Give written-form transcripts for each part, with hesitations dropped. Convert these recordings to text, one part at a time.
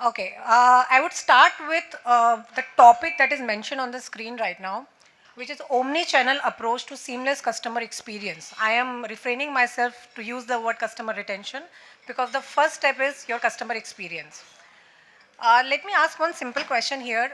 Okay, I would start with the topic that is mentioned on the screen right now, which is omni-channel approach to seamless customer experience. I am refraining myself to use the word customer retention because the first step is your customer experience. Let me ask one simple question here.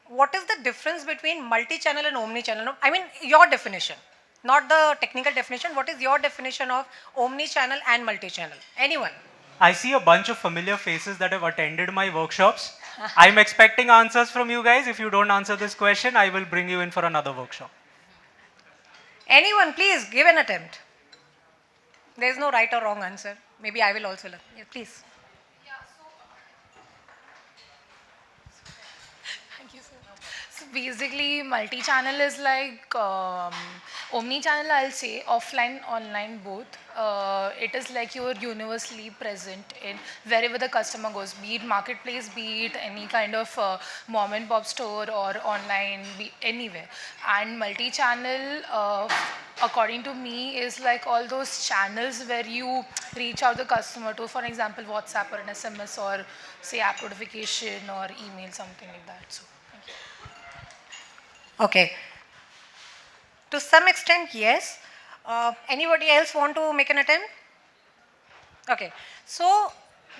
What is the difference between multi-channel and omni-channel? No, I mean, your definition, not the technical definition. What is your definition of omni-channel and multi-channel? Anyone? I see a bunch of familiar faces that have attended my workshops. I'm expecting answers from you guys. If you don't answer this question, I will bring you in for another workshop. Anyone, please give an attempt. There is no right or wrong answer. Maybe I will also learn. Yeah, please. Thank you, sir. So basically, multi-channel is like omni-channel. I'll say offline, online, both. It is like you're universally present in wherever the customer goes, be it marketplace, be it any kind of mom and pop store or online, be anywhere. And multi-channel, according to me, is like all those channels where you reach out the customer to, for example, WhatsApp or an SMS or say app notification or email, something like that. So. Okay. To some extent, yes. Anybody else want to make an attempt? Okay. So,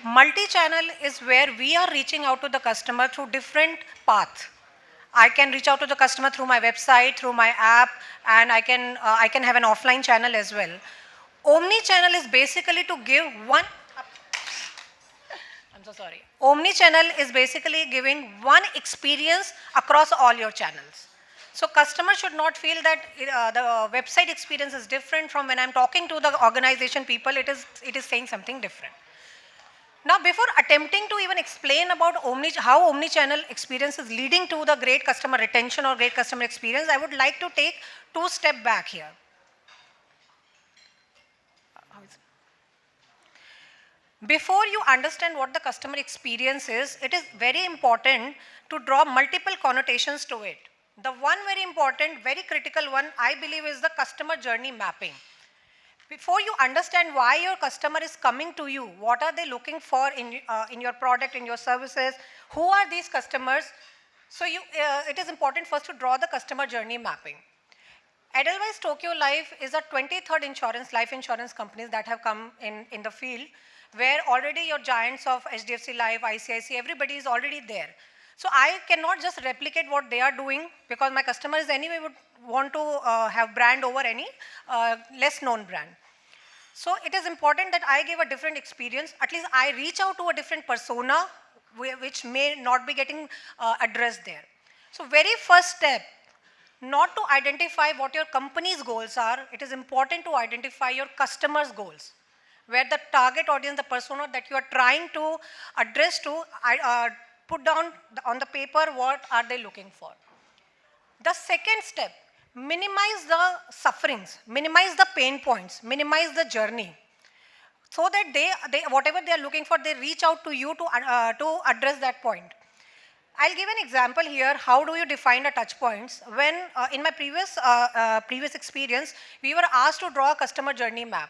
multi-channel is where we are reaching out to the customer through different paths. I can reach out to the customer through my website, through my app, and I can have an offline channel as well. Omni-channel is basically to give one. I'm so sorry. Omni-channel is basically giving one experience across all your channels. So customers should not feel that the website experience is different from when I'm talking to the organization people. It is saying something different. Now, before attempting to even explain about how omni-channel experience is leading to the great customer retention or great customer experience, I would like to take two steps back here. Before you understand what the customer experience is, it is very important to draw multiple connotations to it. The one very important, very critical one, I believe, is the customer journey mapping. Before you understand why your customer is coming to you, what are they looking for in your product, in your services, who are these customers? So it is important first to draw the customer journey mapping. Edelweiss Tokio Life is a 23rd life insurance companies that have come in the field, where already your giants of HDFC Life, ICICI, everybody is already there. So I cannot just replicate what they are doing because my customers anyway would want to have brand over any less known brand. So it is important that I give a different experience. At least I reach out to a different persona which may not be getting addressed there. So very first step, not to identify what your company's goals are, it is important to identify your customers' goals, where the target audience, the persona that you are trying to address to, put down on the paper what are they looking for. The second step, minimize the sufferings, minimize the pain points, minimize the journey, so that they whatever they are looking for, they reach out to you to address that point. I'll give an example here. How do you define a touch points? When in my previous experience, we were asked to draw a customer journey map.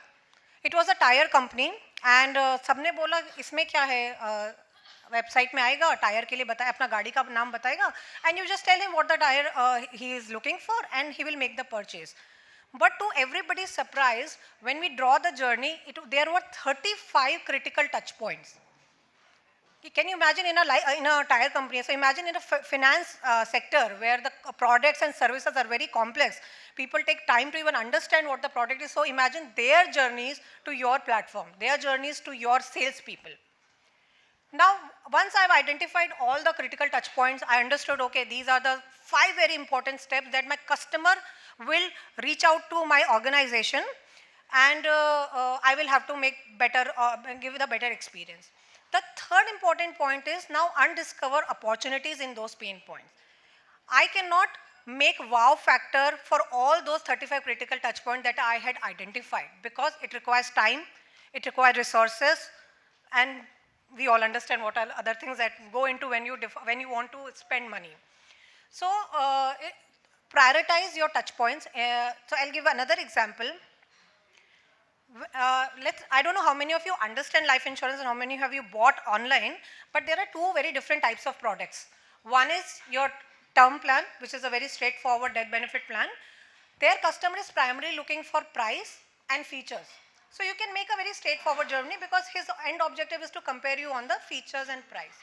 It was a tire company, and सबने बोला इसमें क्या है website में आएगा tyre के लिए बताए अपना गाड़ी का नाम बताएगा and you just tell him what the tire he is looking for and he will make the purchase. But to everybody's surprise, when we draw the journey, there were 35 critical touch points. Can you imagine in a tire company? So imagine in a finance sector where the products and services are very complex. People take time to even understand what the product is. So imagine their journeys to your platform, their journeys to your salespeople. Now, once I've identified all the critical touch points, I understood, okay, these are the 5 very important steps that my customer will reach out to my organization, and I will have to make better, give the better experience. The third important point is now undiscover opportunities in those pain points. I cannot make wow factor for all those 35 critical touch points that I had identified because it requires time, it requires resources, and we all understand what are other things that go into when you want to spend money. So prioritize your touch points. So I'll give another example. I don't know how many of you understand life insurance and how many have you bought online, but there are two very different types of products. One is your term plan, which is a very straightforward death benefit plan. Their customer is primarily looking for price and features. So you can make a very straightforward journey because his end objective is to compare you on the features and price.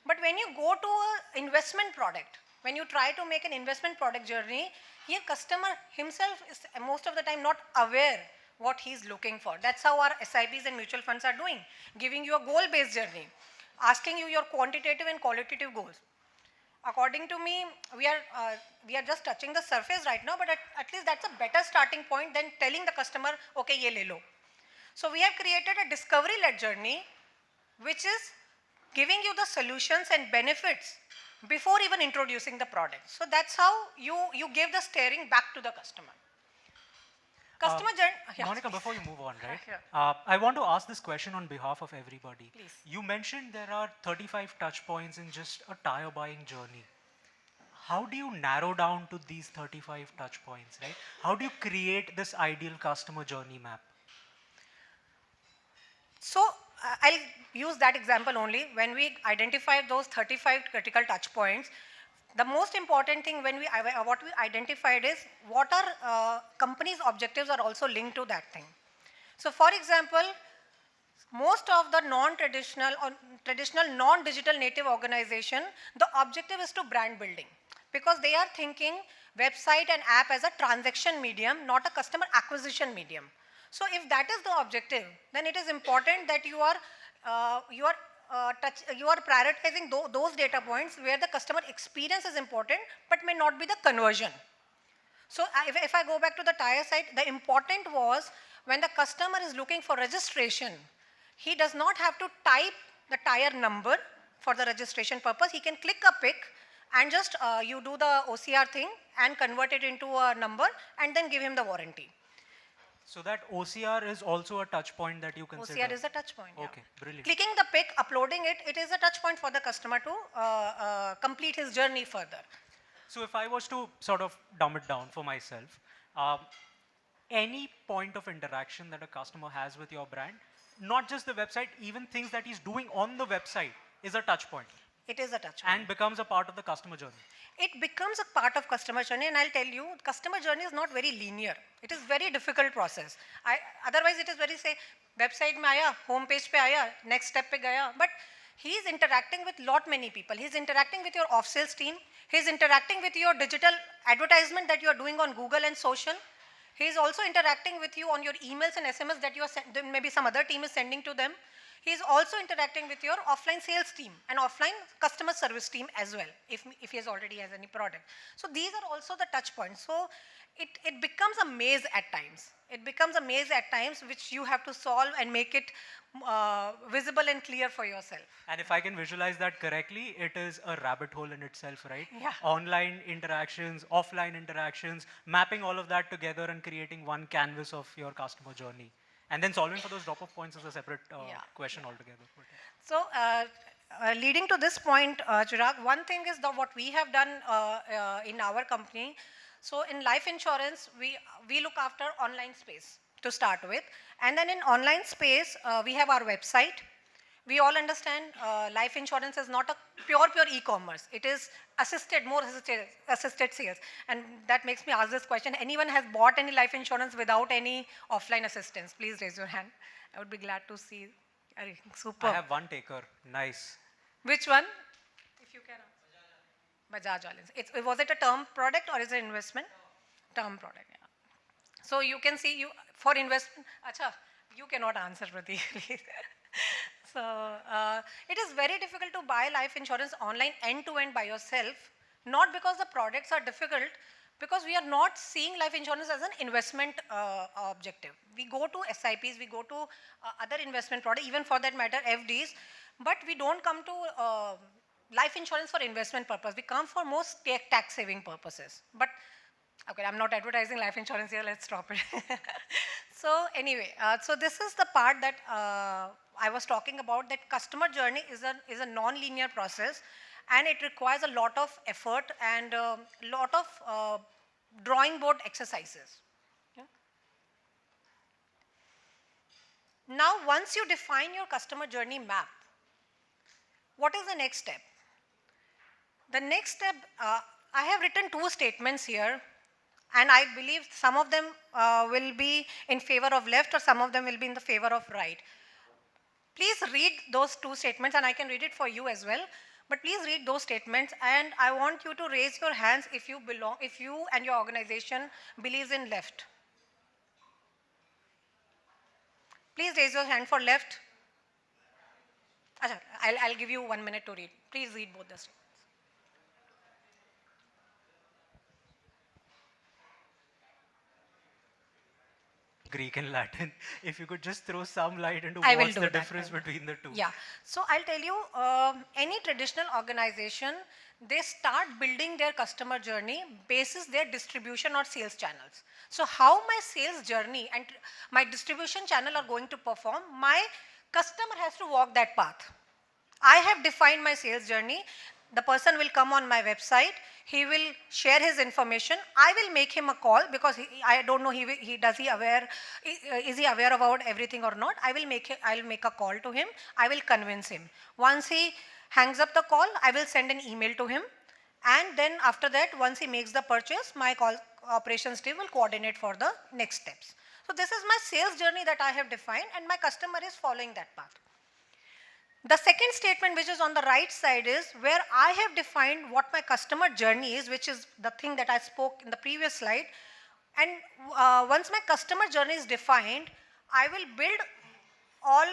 But when you go to an investment product, when you try to make an investment product journey, here customer himself is most of the time not aware what he is looking for. That's how our SIPs and mutual funds are doing, giving you a goal-based journey, asking you your quantitative and qualitative goals. According to me, we are just touching the surface right now, but at least that's a better starting point than telling the customer, okay, ye le lo. So we have created a discovery-led journey, which is giving you the solutions and benefits before even introducing the product. So that's how you give the steering back to the customer. Customer journey. Monica, before you move on, right? Yeah. I want to ask this question on behalf of everybody. Please. You mentioned there are 35 touch points in just a tire buying journey. How do you narrow down to these 35 touch points, right? How do you create this ideal customer journey map? So I'll use that example only. When we identify those 35 critical touch points, the most important thing what we identified is what our company's objectives are also linked to that thing. So for example, most of the non-traditional or traditional non-digital native organization, the objective is to brand building because they are thinking website and app as a transaction medium, not a customer acquisition medium. So if that is the objective, then it is important that you are prioritizing those data points where the customer experience is important, but may not be the conversion. So if I go back to the tire side, the important was when the customer is looking for registration, he does not have to type the tire number for the registration purpose. He can click a pic and just you do the OCR thing and convert it into a number and then give him the warranty. So that OCR is also a touch point that you consider? OCR is a touch point. Okay, brilliant. Clicking the pic, uploading it, it is a touch point for the customer to complete his journey further. So if I was to sort of dumb it down for myself, any point of interaction that a customer has with your brand, not just the website, even things that he's doing on the website is a touch point. It is a touch point. And becomes a part of the customer journey. It becomes a part of customer journey, and I'll tell you, customer journey is not very linear. It is very difficult process. Otherwise, it is very say, website mein aaya, home page pe aaya, next step pe gaya. But he is interacting with lot many people. He is interacting with your off sales team. He is interacting with your digital advertisement that you are doing on Google and social. He is also interacting with you on your emails and SMS that you are maybe some other team is sending to them. He is also interacting with your offline sales team and offline customer service team as well, if he already has any product. So these are also the touch points. So it becomes a maze at times. It becomes a maze at times which you have to solve and make it visible and clear for yourself. And if I can visualize that correctly, it is a rabbit hole in itself, right? Yeah. Online interactions, offline interactions, mapping all of that together and creating one canvas of your customer journey. And then solving for those drop-off points is a separate question altogether. So leading to this point, Chirag, one thing is what we have done in our company. So in life insurance, we look after online space to start with. And then in online space, we have our website. We all understand life insurance is not a pure e-commerce. It is more assisted sales. And that makes me ask this question. Anyone has bought any life insurance without any offline assistance? Please raise your hand. I would be glad to see. Super. I have one taker. Nice. Which one? If you can answer. Bajaj Allianz. Was it a term product or is it investment? Term product, yeah. So you can see for investment. Acha, you cannot answer, Pratik, please. So it is very difficult to buy life insurance online end-to-end by yourself, not because the products are difficult, because we are not seeing life insurance as an investment objective. We go to SIPs, we go to other investment products, even for that matter FDs, but we don't come to life insurance for investment purpose. We come for most tax saving purposes. But okay, I'm not advertising life insurance here, let's stop it. So anyway, so this is the part that I was talking about, that customer journey is a non-linear process, and it requires a lot of effort and a lot of drawing board exercises. Yeah? Now, once you define your customer journey map, what is the next step? The next step, I have written 2 statements here, and I believe some of them will be in favor of left or some of them will be in the favor of right. Please read those 2 statements, and I can read it for you as well. But please read those statements, and I want you to raise your hands if you and your organization believes in left. Please raise your hand for left. Acha, I'll give you 1 minute to read. Please read both the statements. Greek and Latin. If you could just throw some light into I will what's do the that. difference between the two. Yeah. So I'll tell you, any traditional organization, they start building their customer journey basis their distribution or sales channels. So how my sales journey and my distribution channel are going to perform, my customer has to walk that path. I have defined my sales journey. The person will come on my website. He will share his information. I will make him a call because I don't know is he aware about everything or not. I'll make a call to him. I will convince him. Once he hangs up the call, I will send an email to him. And then after that, once he makes the purchase, my operations team will coordinate for the next steps. So this is my sales journey that I have defined, and my customer is following that path. The second statement, which is on the right side, is where I have defined what my customer journey is, which is the thing that I spoke in the previous slide. And once my customer journey is defined, I will build all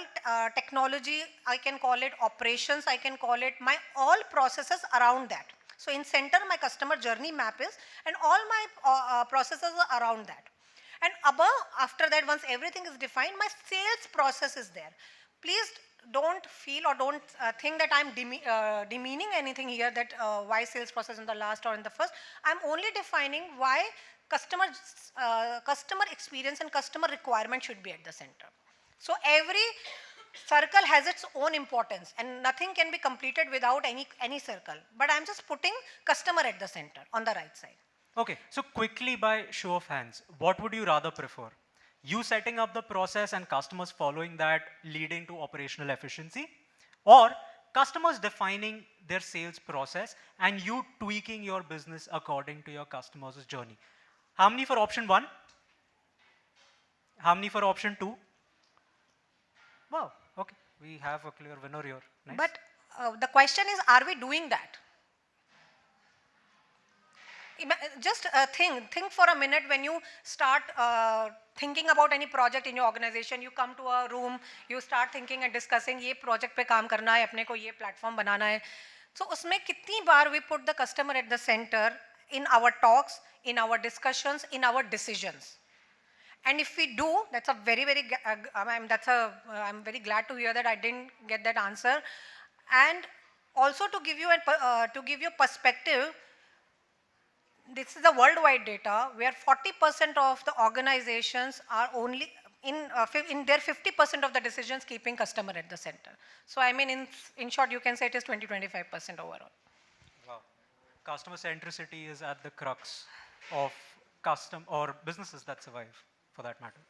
technology, I can call it operations, I can call it my all processes around that. So in center, my customer journey map is, and all my processes are around that. And above, after that, once everything is defined, my sales process is there. Please don't feel or don't think that I'm demeaning anything here, that why sales process in the last or in the first. I'm only defining why customer experience and customer requirement should be at the center. So every circle has its own importance, and nothing can be completed without any circle. But I'm just putting customer at the center on the right side. Okay, so quickly by show of hands, what would you rather prefer? You setting up the process and customers following that, leading to operational efficiency, or customers defining their sales process and you tweaking your business according to your customers' journey? How many for option 1? How many for option 2? Wow, okay, we have a clear winner here. Nice. But the question is, are we doing that? Just think for a minute. When you start thinking about any project in your organization, you come to a room, you start thinking and discussing, ये project पे काम करना है, अपने को ये platform बनाना है. So उसमें कितनी बार we put the customer at the center in our talks, in our discussions, in our decisions. And if we do, that's a very, very, I'm very glad to hear that I didn't get that answer. And also to give you perspective, this is the worldwide data where 40% of the organizations are only in their 50% of the decisions keeping customer at the center. So I mean, in short, you can say it is 20-25% overall. Wow. Customer centricity is at the crux of custom or businesses that survive, for that matter.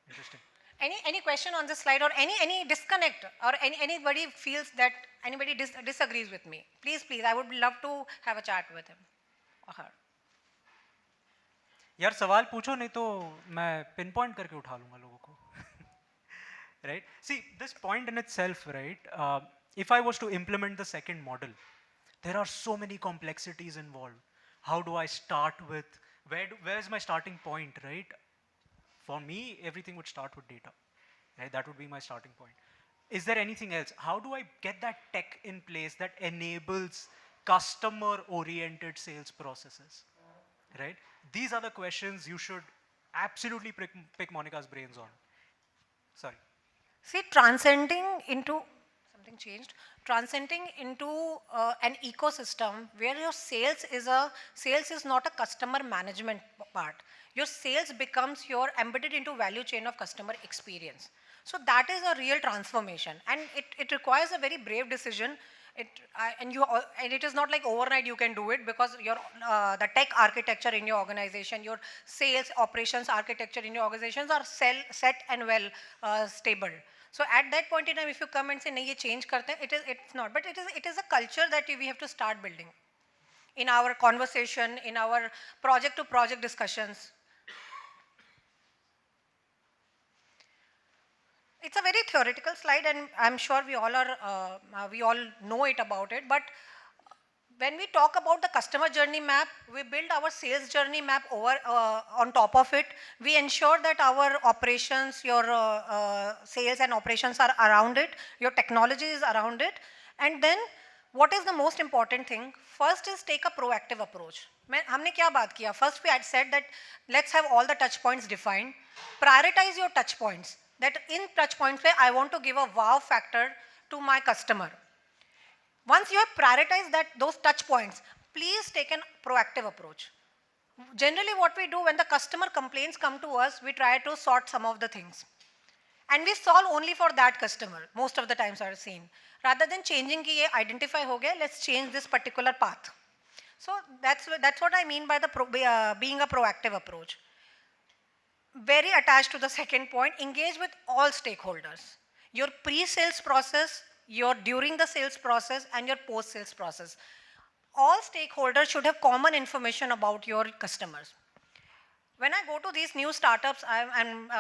Interesting. Any question on this slide, or any disconnect, or anybody feels that anybody disagrees with me? Please, I would love to have a chat with him or her. यार सवाल पूछो नहीं तो मैं pinpoint करके उठा लूँगा लोगों को. Right? See, this point in itself, right? If I was to implement the second model, there are so many complexities involved. How do I start with? Where is my starting point, right? For me, everything would start with data. Right? That would be my starting point. Is there anything else? How do I get that tech in place that enables customer-oriented sales processes? Right? These are the questions you should absolutely pick Monica's brains on. Sorry. See, transcending into an ecosystem where your sales is not a customer management part. Your sales becomes your embedded into value chain of customer experience. So that is a real transformation, and it requires a very brave decision. And it is not like overnight you can do it, because your the tech architecture in your organization, your sales operations architecture in your organizations are set and well stable. So at that point in time, if you come and say, "Nahi, ye change karte hain," it's not. But it is a culture that we have to start building in our conversation, in our project to project discussions. It's a very theoretical slide, and I'm sure we all know it about it. But when we talk about the customer journey map, we build our sales journey map over on top of it. We ensure that our operations, your sales and operations are around it. Your technology is around it, and then what is the most important thing? First is take a proactive approach. हमने क्या बात किया? First we had said that let's have all the touch points defined. Prioritize your touch points. That in touch points where I want to give a wow factor to my customer. Once you have prioritized those touch points, please take a proactive approach. Generally what we do when the customer complaints come to us, we try to sort some of the things. And we solve only for that customer, most of the times I've seen. Rather than changing ki ye identify ho gaya, let's change this particular path. So that's what I mean by being a proactive approach. Very attached to the second point, engage with all stakeholders. Your pre-sales process, your during the sales process, and your post-sales process. All stakeholders should have common information about your customers. When I go to these new startups and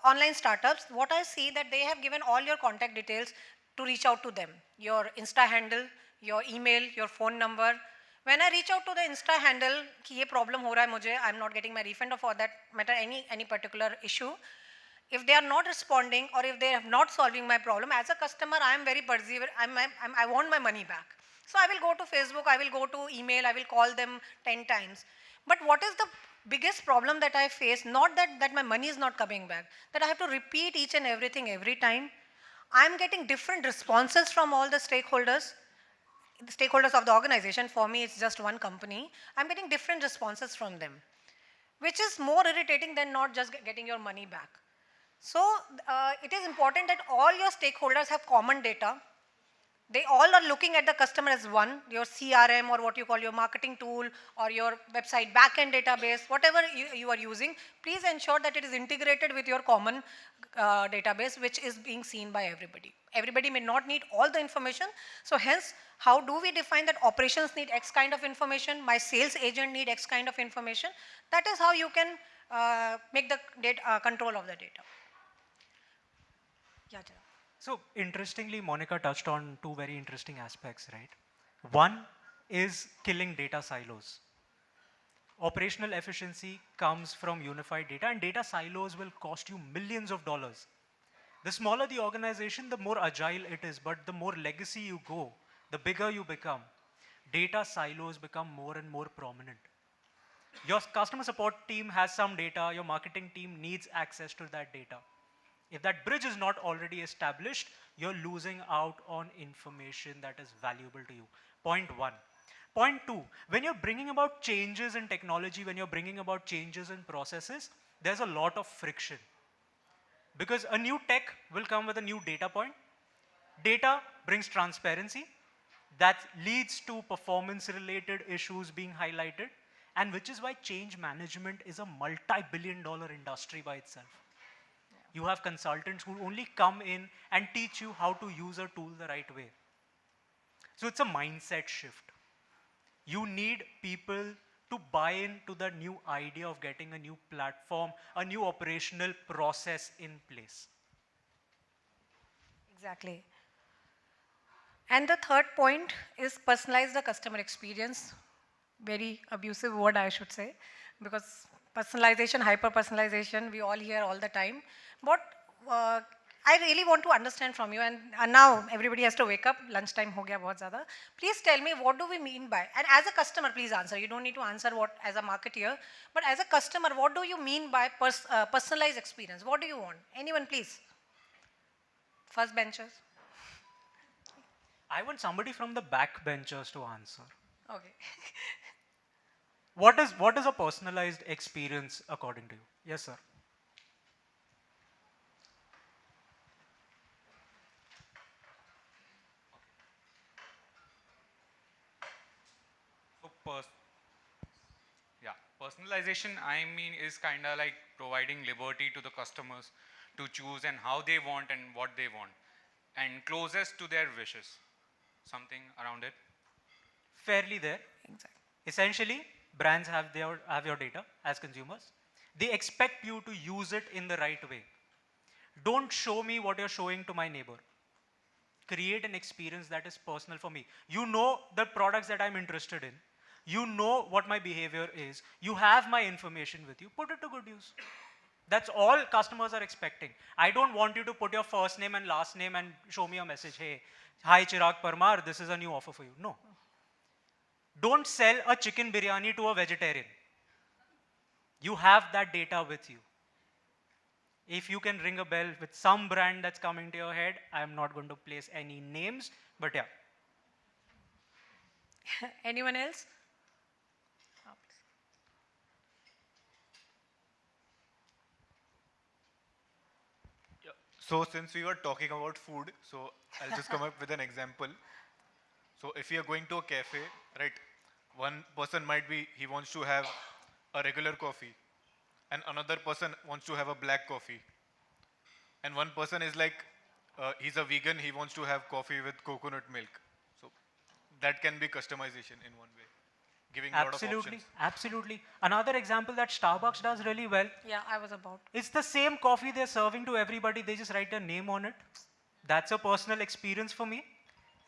online startups, what I see that they have given all your contact details to reach out to them. Your Insta handle, your email, your phone number. When I reach out to the Insta handle, कि ये problem हो रहा है मुझे, I'm not getting my refund, or for that matter any particular issue. If they are not responding, or if they are not solving my problem, as a customer, I am very perseverant. I want my money back. So I will go to Facebook, I will go to email, I will call them 10 times. But what is the biggest problem that I face? Not that my money is not coming back, that I have to repeat each and everything every time. I am getting different responses from all the stakeholders of the organization. For me, it's just one company. I'm getting different responses from them, which is more irritating than not just getting your money back. So it is important that all your stakeholders have common data. They all are looking at the customer as one, your CRM, or what you call your marketing tool, or your website backend database, whatever you are using, please ensure that it is integrated with your common database, which is being seen by everybody. Everybody may not need all the information. So hence, how do we define that operations need X kind of information, my sales agent need X kind of information? That is how you can make the control of the data. Yeah, Jay. So interestingly, Monica touched on two very interesting aspects, right? One is killing data silos. Operational efficiency comes from unified data, and data silos will cost you millions of dollars. The smaller the organization, the more agile it is, but the more legacy you go, the bigger you become. Data silos become more and more prominent. Your customer support team has some data, your marketing team needs access to that data. If that bridge is not already established, you're losing out on information that is valuable to you. Point one. Point two, when you're bringing about changes in technology, when you're bringing about changes in processes, there's a lot of friction. Because a new tech will come with a new data point. Data brings transparency. That leads to performance-related issues being highlighted, and which is why change management is a multi-billion-dollar industry by itself. You have consultants who only come in and teach you how to use a tool the right way. So it's a mindset shift. You need people to buy into the new idea of getting a new platform, a new operational process in place. Exactly. And the third point is personalize the customer experience. Very abusive word, I should say, because personalization, hyper-personalization, we all hear all the time. But I really want to understand from you, and now everybody has to wake up, lunchtime ho gaya bahut zyada. Please tell me, what do we mean by, and as a customer, please answer. You don't need to answer what as a marketeer, but as a customer, what do you mean by personalized experience? What do you want? Anyone, please? First benchers. I want somebody from the back benchers to answer. Okay. What is a personalized experience according to you? Yes, sir. pers- yeah, personalization, I mean, is kind of like providing liberty to the customers to choose and how they want and what they want, and closest to their wishes. Something around it. Fairly there. Exactly. Essentially, brands have your data as consumers. They expect you to use it in the right way. Don't show me what you're showing to my neighbor. Create an experience that is personal for me. You know the products that I'm interested in. You know what my behavior is. You have my information with you. Put it to good use. That's all customers are expecting. I don't want you to put your first name and last name and show me a message. Hey, hi Chirag Parmar, this is a new offer for you. No. Don't sell a chicken biryani to a vegetarian. You have that data with you. If you can ring a bell with some brand that's coming to your head, I'm not going to place any names, but yeah. Anyone else? Yeah. So since we were talking about food, so I'll just come up with an example. So if you are going to a cafe, right, one person might be, he wants to have a regular coffee, and another person wants to have a black coffee. And one person is like, he's a vegan, he wants to have coffee with coconut milk. So that can be customization in one way, giving a lot of Absolutely, options. absolutely. Another example that Starbucks does really well, Yeah, I was about. it's the same coffee they're serving to everybody, they just write their name on it. That's a personal experience for me,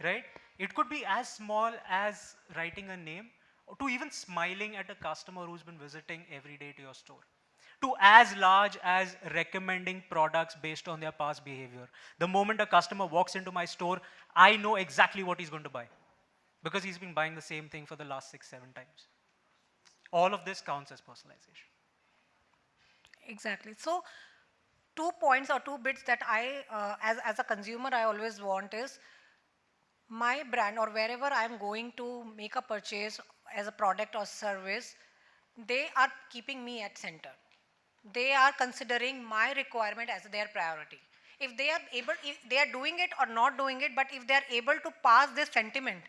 right? It could be as small as writing a name, or to even smiling at a customer who's been visiting every day to your store, to as large as recommending products based on their past behavior. The moment a customer walks into my store, I know exactly what he's going to buy because he's been buying the same thing for the last 6, 7 times. All of this counts as personalization. Exactly. So, 2 points or 2 bits that as a consumer, I always want is my brand or wherever I'm going to make a purchase as a product or service, they are keeping me at center. They are considering my requirement as their priority. If they are able, if they are doing it or not doing it, but if they are able to pass this sentiment,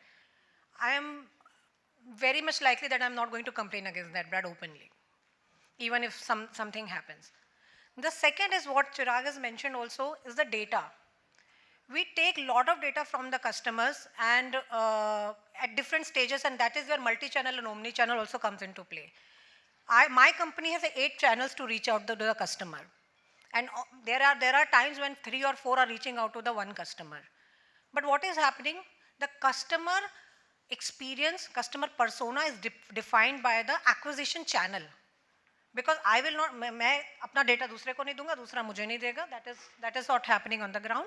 I am very much likely that I'm not going to complain against that brand openly, even if something happens. The second is what Chirag has mentioned also is the data. We take a lot of data from the customers and at different stages, and that is where multi-channel and omni-channel also comes into play. My company has 8 channels to reach out to the customer. And there are times when 3 or 4 are reaching out to the one customer. But what is happening? The customer experience, customer persona is defined by the acquisition channel. Because I will not, मैं अपना data दूसरे को नहीं दूंगा, दूसरा मुझे नहीं देगा. That is what happening on the ground.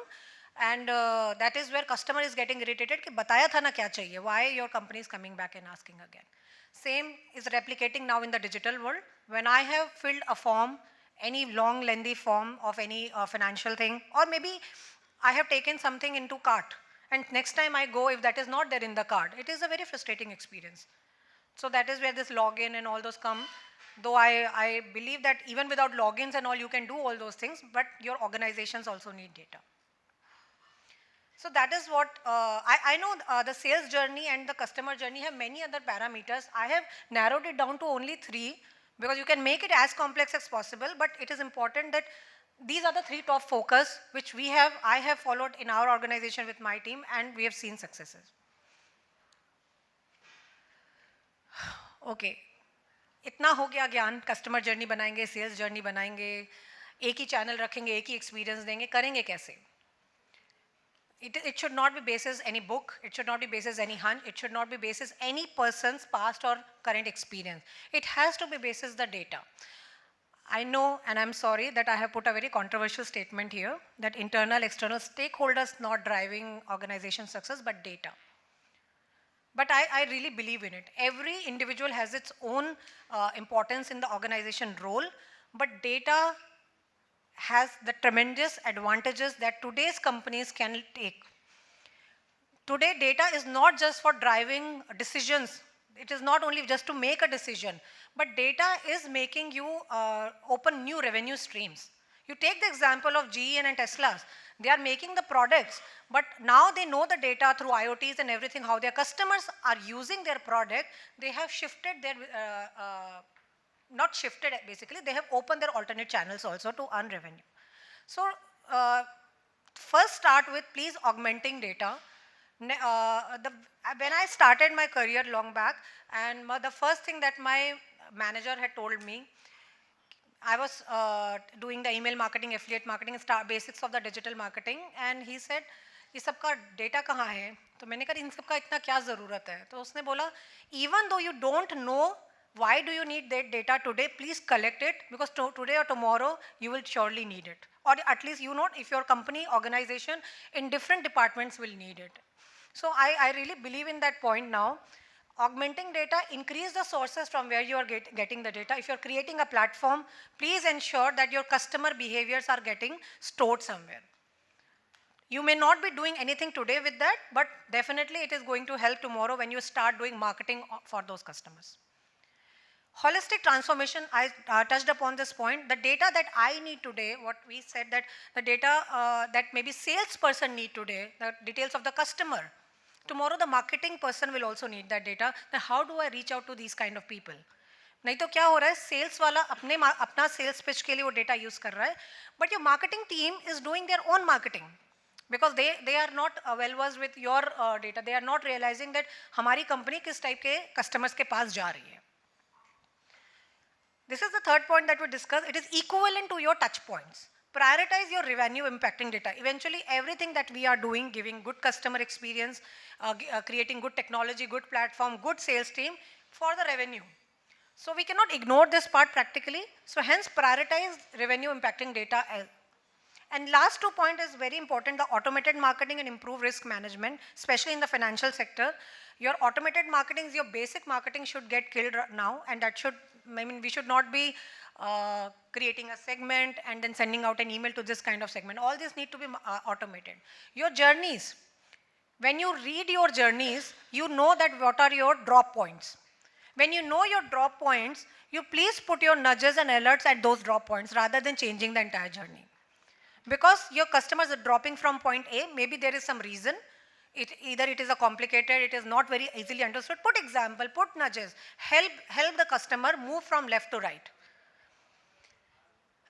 And that is where customer is getting irritated कि बताया था ना क्या चाहिए, why your company is coming back and asking again. Same is replicating now in the digital world. When I have filled a form, any long lengthy form of any financial thing, or maybe I have taken something into cart, and next time I go, if that is not there in the cart, it is a very frustrating experience. So that is where this login and all those come. Though I believe that even without logins and all, you can do all those things, but your organizations also need data. So that is what, I know the sales journey and the customer journey have many other parameters. I have narrowed it down to only 3 because you can make it as complex as possible, but it is important that these are the 3 top focus which I have followed in our organization with my team, and we have seen successes. Okay. इतना हो गया ज्ञान, customer journey बनाएंगे, sales journey बनाएंगे, एक ही channel रखेंगे, एक ही experience देंगे, करेंगे कैसे? It should not be basis any book, it should not be basis any hunch, it should not be basis any person's past or current experience. It has to be basis the data. I know, and I'm sorry that I have put a very controversial statement here, that internal, external stakeholders not driving organization success, but data. But I really believe in it. Every individual has its own importance in the organization role, but data has the tremendous advantages that today's companies can take. Today, data is not just for driving decisions. It is not only just to make a decision, but data is making you open new revenue streams. You take the example of GE and Teslas. They are making the products, but now they know the data through IoTs and everything, how their customers are using their product. They have shifted their, not shifted basically, they have opened their alternate channels also to earn revenue. So first start with please augmenting data. When I started my career long back, and the first thing that my manager had told me, I was doing the email marketing, affiliate marketing, basics of the digital marketing, and he said, ये सबका data कहाँ है? तो मैंने कहा इन सबका इतना क्या ज़रूरत है? तो उसने बोला, even though you don't know why do you need that data today, please collect it, because today or tomorrow you will surely need it, or at least you know if your company, organization in different departments will need it. So I really believe in that point now. Augmenting data, increase the sources from where you are getting the data. If you're creating a platform, please ensure that your customer behaviors are getting stored somewhere. You may not be doing anything today with that, but definitely it is going to help tomorrow when you start doing marketing for those customers. Holistic transformation, I touched upon this point. The data that I need today, what we said that the data that maybe salesperson need today, the details of the customer. Tomorrow the marketing person will also need that data. Then how do I reach out to these kind of people? नहीं तो क्या हो रहा है, sales वाला अपना sales pitch के लिए वो डेटा यूज कर रहा है, but your marketing team is doing their own marketing because they are not well versed with your data. They are not realizing that हमारी कंपनी किस टाइप के कस्टमर्स के पास जा रही है. This is the third point that we discussed. It is equivalent to your touch points. Prioritize your revenue impacting data. Eventually, everything that we are doing, giving good customer experience, creating good technology, good platform, good sales team for the revenue. So we cannot ignore this part practically. So hence, prioritize revenue impacting data. And last 2 point is very important, the automated marketing and improve risk management, especially in the financial sector. Your automated marketing, your basic marketing should get killed now, and that should, I mean, we should not be creating a segment and then sending out an email to this kind of segment. All this need to be automated. Your journeys, when you read your journeys, you know that what are your drop points. When you know your drop points, you please put your nudges and alerts at those drop points rather than changing the entire journey. Because your customers are dropping from point A, maybe there is some reason. Either it is a complicated, it is not very easily understood. Put example, put nudges, help the customer move from left to right.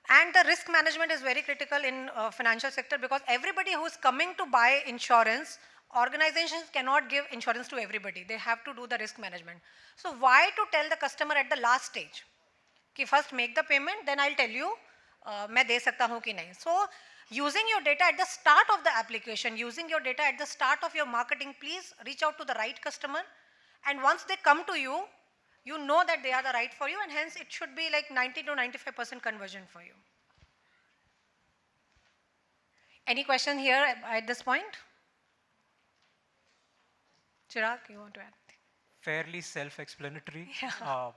And the risk management is very critical in financial sector, because everybody who is coming to buy insurance, organizations cannot give insurance to everybody. They have to do the risk management. So why to tell the customer at the last stage? Ki first make the payment, then I'll tell you, मैं दे सकता हूँ कि नहीं. So using your data at the start of the application, using your data at the start of your marketing, please reach out to the right customer. And once they come to you, you know that they are the right for you, and hence it should be like 90 to 95% conversion for you. Any question here at this point? Chirag, you want to add? Fairly self-explanatory. Yeah.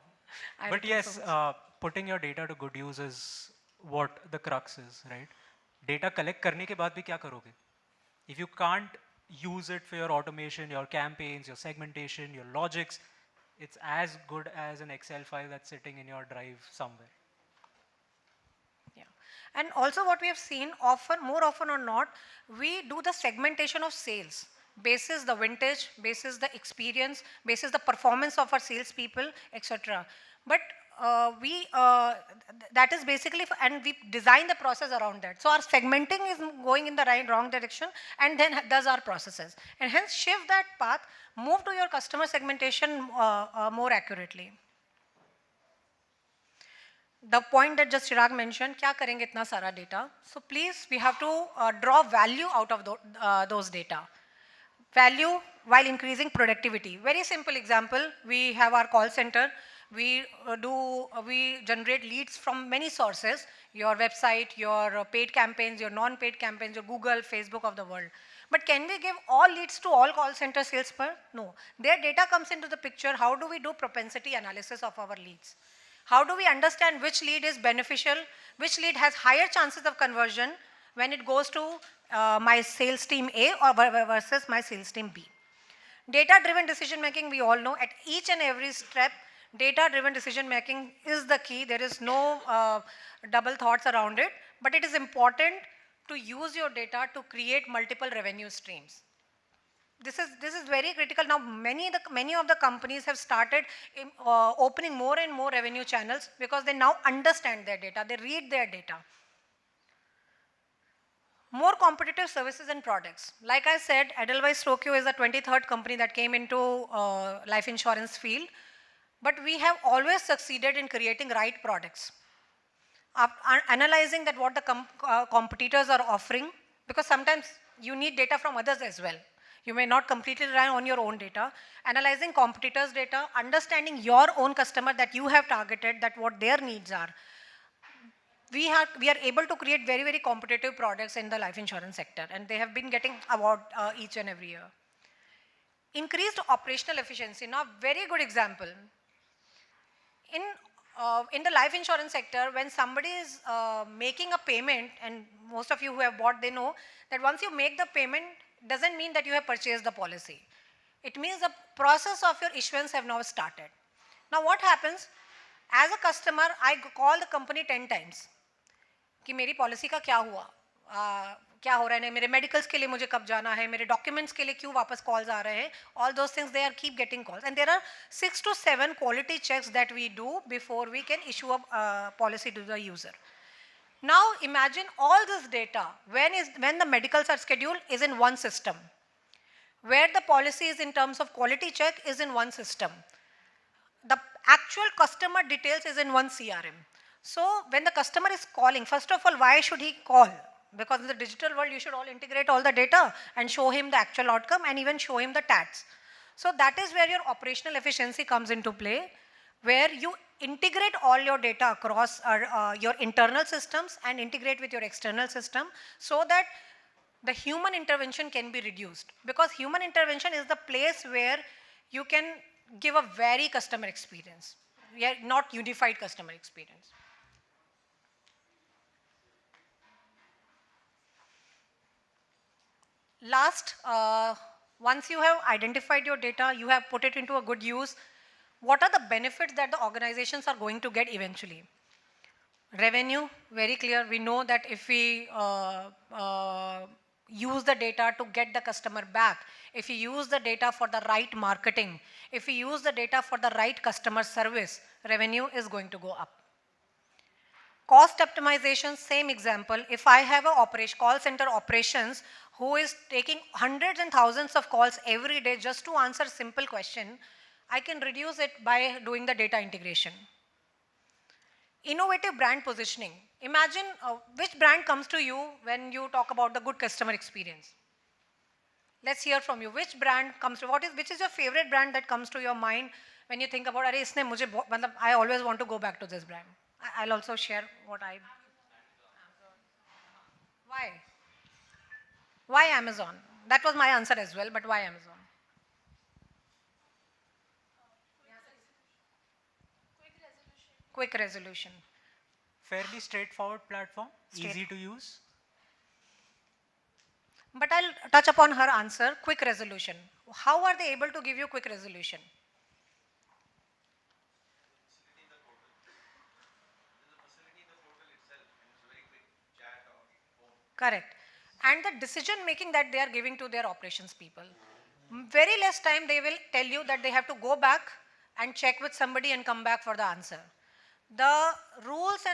But yes, putting your data to good use is what the crux is, right? Data collect करने के बाद भी क्या करोगे? If you can't use it for your automation, your campaigns, your segmentation, your logics, it's as good as an Excel file that's sitting in your drive somewhere. Yeah. And also what we have seen often, more often or not, we do the segmentation of sales. Basis the vintage, basis the experience, basis the performance of our salespeople, etc. But that is basically, and we design the process around that. So our segmenting is going in the wrong direction, and then does our processes. And hence shift that path, move to your customer segmentation more accurately. The point that just Chirag mentioned, क्या करेंगे इतना सारा data? So please, we have to draw value out of those data. Value while increasing productivity. Very simple example, we have our call center. We generate leads from many sources, your website, your paid campaigns, your non-paid campaigns, your Google, Facebook of the world. But can we give all leads to all call center salespeople? No. Their data comes into the picture. How do we do propensity analysis of our leads? How do we understand which lead is beneficial, which lead has higher chances of conversion when it goes to my sales team A or versus my sales team B? Data-driven decision making, we all know at each and every step, data-driven decision making is the key. There is no double thoughts around it. but it is important to use your data to create multiple revenue streams. This is very critical. Now many of the companies have started opening more and more revenue channels because they now understand their data, they read their data. More competitive services and products. Like I said, Edelweiss Tokio is the 23rd company that came into life insurance field, but we have always succeeded in creating right products. Analyzing that what the competitors are offering, because sometimes you need data from others as well. You may not completely rely on your own data. Analyzing competitors' data, understanding your own customer that you have targeted, that what their needs are. We are able to create very, very competitive products in the life insurance sector, and they have been getting award each and every year. Increased operational efficiency. Now, very good example. In the life insurance sector, when somebody is making a payment, and most of you who have bought, they know that once you make the payment, doesn't mean that you have purchased the policy. It means the process of your issuance have now started. Now what happens? As a customer, I call the company 10 times. कि मेरी policy का क्या हुआ, क्या हो रहा है, मेरे मेडिकल्स के लिए मुझे कब जाना है, मेरे डॉक्यूमेंट्स के लिए क्यों वापस कॉल्स आ रहे हैं, all those things they are keep getting calls, and there are 6 to 7 quality checks that we do before we can issue a policy to the user. Now imagine all this data when the medicals are scheduled is in one system, where the policy is in terms of quality check is in one system, the actual customer details is in one CRM. So when the customer is calling, first of all, why should he call? Because in the digital world, you should all integrate all the data and show him the actual outcome and even show him the tats. So that is where your operational efficiency comes into play, where you integrate all your data across your internal systems and integrate with your external system so that the human intervention can be reduced. Because human intervention is the place where you can give a very customer experience, not unified customer experience. Last, once you have identified your data, you have put it into a good use, what are the benefits that the organizations are going to get eventually? Revenue, very clear. We know that if we use the data to get the customer back, if we use the data for the right marketing, if we use the data for the right customer service, revenue is going to go up. Cost optimization, same example. If I have a call center operations who is taking hundreds and thousands of calls every day just to answer simple question, I can reduce it by doing the data integration. Innovative brand positioning. Imagine which brand comes to you when you talk about the good customer experience. Let's hear from you. Which brand comes to, which is your favorite brand that comes to your mind when you think about, I always want to go back to this brand. I'll also share what I... Why? Why Amazon? That was my answer as well, but why Amazon? Quick resolution. Fairly straightforward platform, easy to use. But I'll touch upon her answer, quick resolution. How are they able to give you quick resolution? Correct. And the decision making that they are giving to their operations people. Very less time they will tell you that they have to go back and check with somebody and come back for the answer. The rules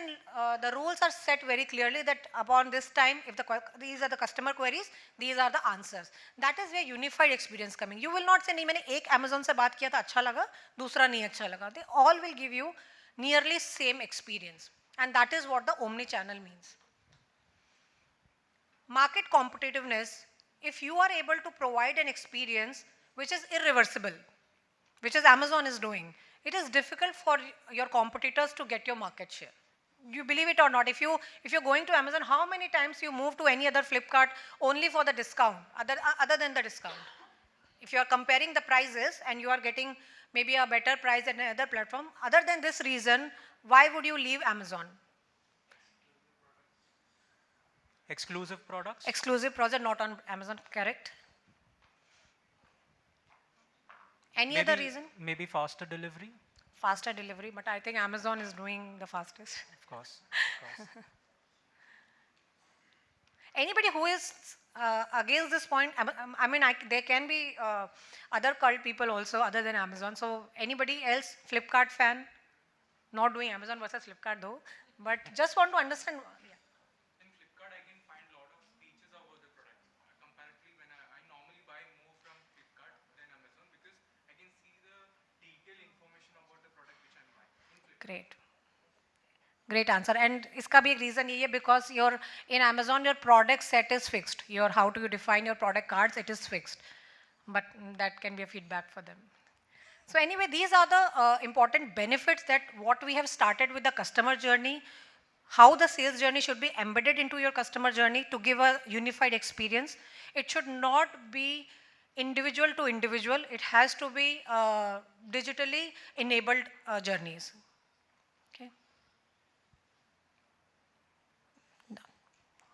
are set very clearly that upon this time, if these are the customer queries, these are the answers. That is where unified experience coming. You will not say, नहीं मैंने एक Amazon से बात किया था अच्छा लगा, दूसरा नहीं अच्छा लगा. They all will give you nearly same experience, and that is what the omnichannel means. Market competitiveness. If you are able to provide an experience which is irreversible, which is Amazon is doing, it is difficult for your competitors to get your market share. You believe it or not, if you're going to Amazon, how many times you move to any other Flipkart only for the discount, other than the discount? If you are comparing the prices and you are getting maybe a better price than another platform, other than this reason, why would you leave Amazon? Exclusive products? Exclusive products not on Amazon, correct? Any other reason? Maybe faster delivery? Faster delivery, but I think Amazon is doing the fastest. Of course. Anybody who is against this point, I mean, there can be other cult people also other than Amazon. So anybody else, Flipkart fan? Not doing Amazon versus Flipkart though, but just want to understand. Yeah. In Flipkart, I can find a lot of features about the product. Comparatively, when I normally buy more from Flipkart than Amazon because I can see the detailed information about the product which I'm buying in Flipkart. Great. Great answer. And इसका भी एक reason ये है because your in Amazon your product set is fixed. Your how do you define your product cards, it is fixed. But that can be a feedback for them. So anyway, these are the important benefits that what we have started with the customer journey, how the sales journey should be embedded into your customer journey to give a unified experience. It should not be individual to individual. It has to be digitally enabled journeys. Okay.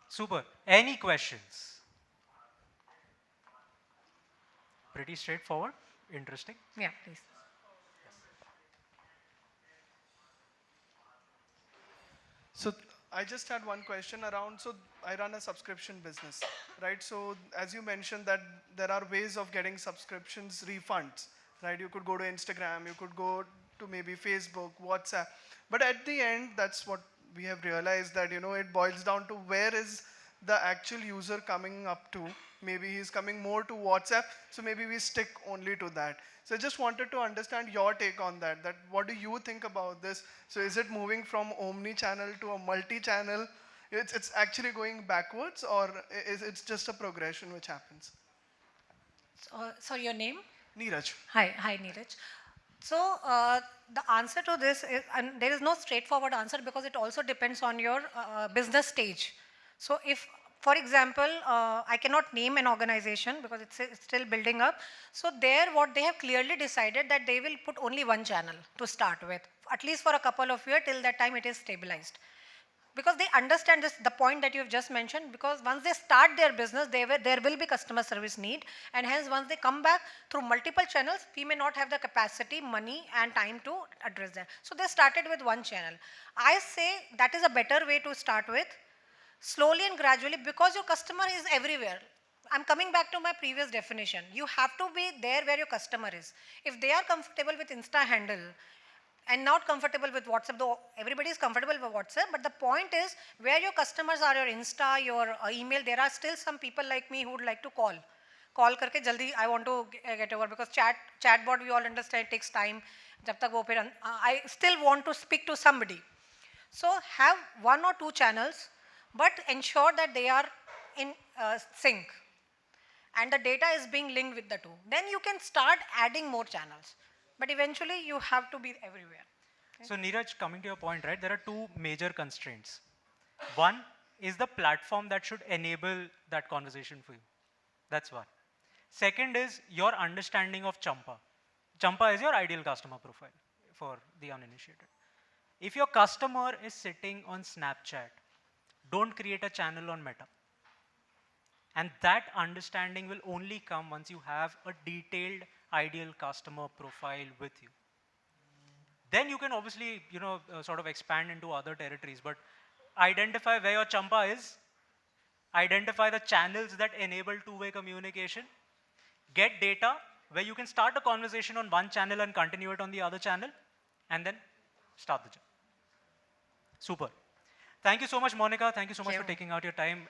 Super. Any questions? Pretty straightforward. Interesting. Yeah, please. So I just had one question around, so I run a subscription business, right? So as you mentioned that there are ways of getting subscriptions refunds, right? You could go to Instagram, you could go to maybe Facebook, WhatsApp. But at the end, that's what we have realized that, it boils down to where is the actual user coming up to. Maybe he's coming more to WhatsApp, so maybe we stick only to that. So I just wanted to understand your take on that what do you think about this? So is it moving from omni-channel to a multi-channel? It's actually going backwards, or is it just a progression which happens? So your name? Neeraj. Hi Neeraj. So the answer to this is, and there is no straightforward answer because it also depends on your business stage. So if, for example, I cannot name an organization because it's still building up. So there what they have clearly decided that they will put only one channel to start with, at least for a couple of years till that time it is stabilized. Because they understand this, the point that you have just mentioned, because once they start their business, there will be customer service need, and hence once they come back through multiple channels, we may not have the capacity, money and time to address that. So they started with one channel. I say that is a better way to start with, slowly and gradually, because your customer is everywhere. I'm coming back to my previous definition. You have to be there where your customer is. If they are comfortable with Insta handle, and not comfortable with WhatsApp, though everybody is comfortable with WhatsApp, but the point is where your customers are, your Insta, your email, there are still some people like me who would like to call karke jaldi I want to get over, because chatbot we all understand it takes time. Jab tak wo phir, I still want to speak to somebody. So have one or two channels, but ensure that they are in sync and the data is being linked with the two. Then you can start adding more channels. But eventually you have to be everywhere. Okay? So Neeraj, coming to your point, right, there are two major constraints. One is the platform that should enable that conversation for you. That's one. Second is your understanding of Champa. Champa is your ideal customer profile for the uninitiated. If your customer is sitting on Snapchat, don't create a channel on Meta. And that understanding will only come once you have a detailed ideal customer profile with you. Then you can obviously, sort of expand into other territories, but identify where your Champa is, identify the channels that enable two-way communication, get data where you can start a conversation on one channel and continue it on the other channel, and then start the journey. Super. Thank you so much, Monica. Thank you so much for taking out your time.